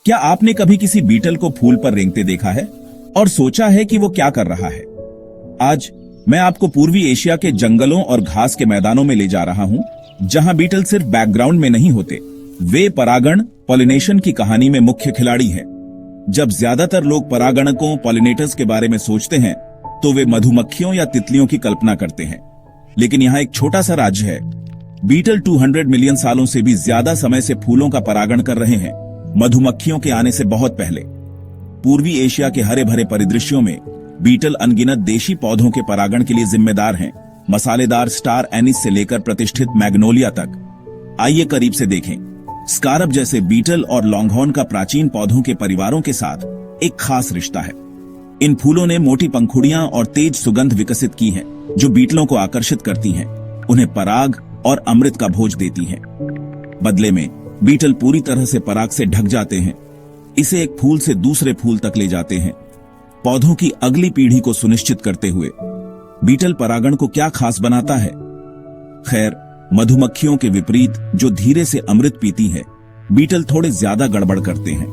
क्या आपने कभी किसी बीटल को फूल पर रेंगते देखा है और सोचा है कि वो क्या कर रहा है? आज मैं आपको पूर्वी एशिया के जंगलों और घास के मैदानों में ले जा रहा हूं, जहां बीटल सिर्फ बैकग्राउंड में नहीं होते, वे परागण पॉलिनेशन की कहानी में मुख्य खिलाड़ी हैं। जब ज्यादातर लोग परागणकों पॉलिनेटर्स के बारे में सोचते हैं तो वे मधुमक्खियों या तितलियों की कल्पना करते हैं, लेकिन यहाँ एक छोटा सा राज्य है। बीटल 200 मिलियन सालों से भी ज्यादा समय से फूलों का परागण कर रहे हैं, मधुमक्खियों के आने से बहुत पहले। पूर्वी एशिया के हरे भरे परिदृश्यों में बीटल अनगिनत देशी पौधों के परागण के लिए जिम्मेदार हैं, मसालेदार स्टार एनिस से लेकर प्रतिष्ठित मैग्नोलिया तक। आइए करीब से देखें। स्कारब जैसे बीटल और लॉन्गहॉर्न का प्राचीन पौधों के परिवारों के साथ एक खास रिश्ता है। इन फूलों ने मोटी पंखुड़ियां और तेज सुगंध विकसित की है, जो बीटलों को आकर्षित करती हैं, उन्हें पराग और अमृत का भोज देती हैं। बदले में बीटल पूरी तरह से पराग से ढक जाते हैं, इसे एक फूल से दूसरे फूल तक ले जाते हैं, पौधों की अगली पीढ़ी को सुनिश्चित करते हुए। बीटल परागण को क्या खास बनाता है? खैर, मधुमक्खियों के विपरीत जो धीरे से अमृत पीती है, बीटल थोड़े ज्यादा गड़बड़ करते हैं।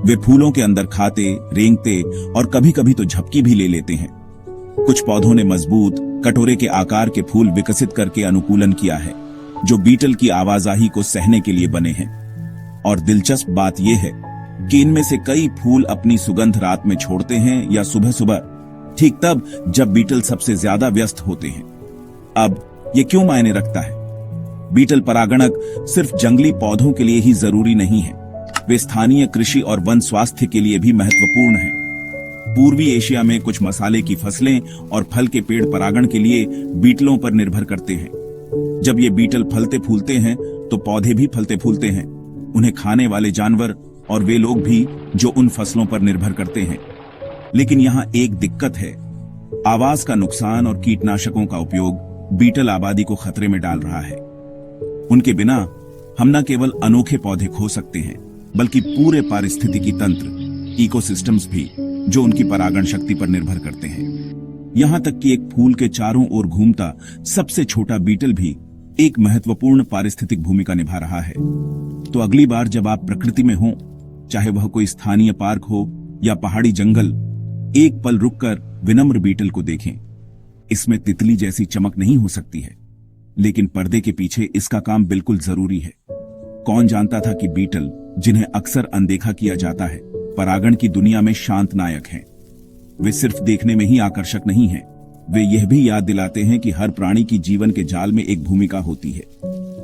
वे फूलों के अंदर खाते, रेंगते और कभी कभी तो झपकी भी ले लेते हैं। कुछ पौधों ने मजबूत कटोरे के आकार के फूल विकसित करके अनुकूलन किया है, जो बीटल की आवाजाही को सहने के लिए बने हैं। और दिलचस्प बात यह है कि इनमें से कई फूल अपनी सुगंध रात में छोड़ते हैं या सुबह सुबह, ठीक तब जब बीटल सबसे ज्यादा व्यस्त होते हैं। अब ये क्यों मायने रखता है? बीटल परागणक सिर्फ जंगली पौधों के लिए ही जरूरी नहीं है, वे स्थानीय कृषि और वन स्वास्थ्य के लिए भी महत्वपूर्ण हैं। पूर्वी एशिया में कुछ मसाले की फसलें और फल के पेड़ परागण के लिए बीटलों पर निर्भर करते हैं। जब ये बीटल फलते फूलते हैं तो पौधे भी फलते फूलते हैं, उन्हें खाने वाले जानवर और वे लोग भी जो उन फसलों पर निर्भर करते हैं। लेकिन यहाँ एक दिक्कत है, आवास का नुकसान और कीटनाशकों का उपयोग बीटल आबादी को खतरे में डाल रहा है। उनके बिना हम न केवल अनोखे पौधे खो सकते हैं, बल्कि पूरे पारिस्थितिकी तंत्र, इकोसिस्टम्स भी, जो उनकी परागण शक्ति पर निर्भर करते हैं। यहां तक कि एक फूल के चारों ओर घूमता सबसे छोटा बीटल भी एक महत्वपूर्ण पारिस्थितिक भूमिका निभा रहा है। तो अगली बार जब आप प्रकृति में हो, चाहे वह कोई स्थानीय पार्क हो या पहाड़ी जंगल, एक पल रुककर विनम्र बीटल को देखें। इसमें तितली जैसी चमक नहीं हो सकती है, लेकिन पर्दे के पीछे इसका काम बिल्कुल जरूरी है। कौन जानता था कि बीटल, जिन्हें अक्सर अनदेखा किया जाता है, परागण की दुनिया में शांत नायक हैं। वे सिर्फ देखने में ही आकर्षक नहीं हैं, वे यह भी याद दिलाते हैं कि हर प्राणी की जीवन के जाल में एक भूमिका होती है।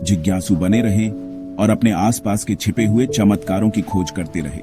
जिज्ञासु बने रहें और अपने आसपास के छिपे हुए चमत्कारों की खोज करते रहें।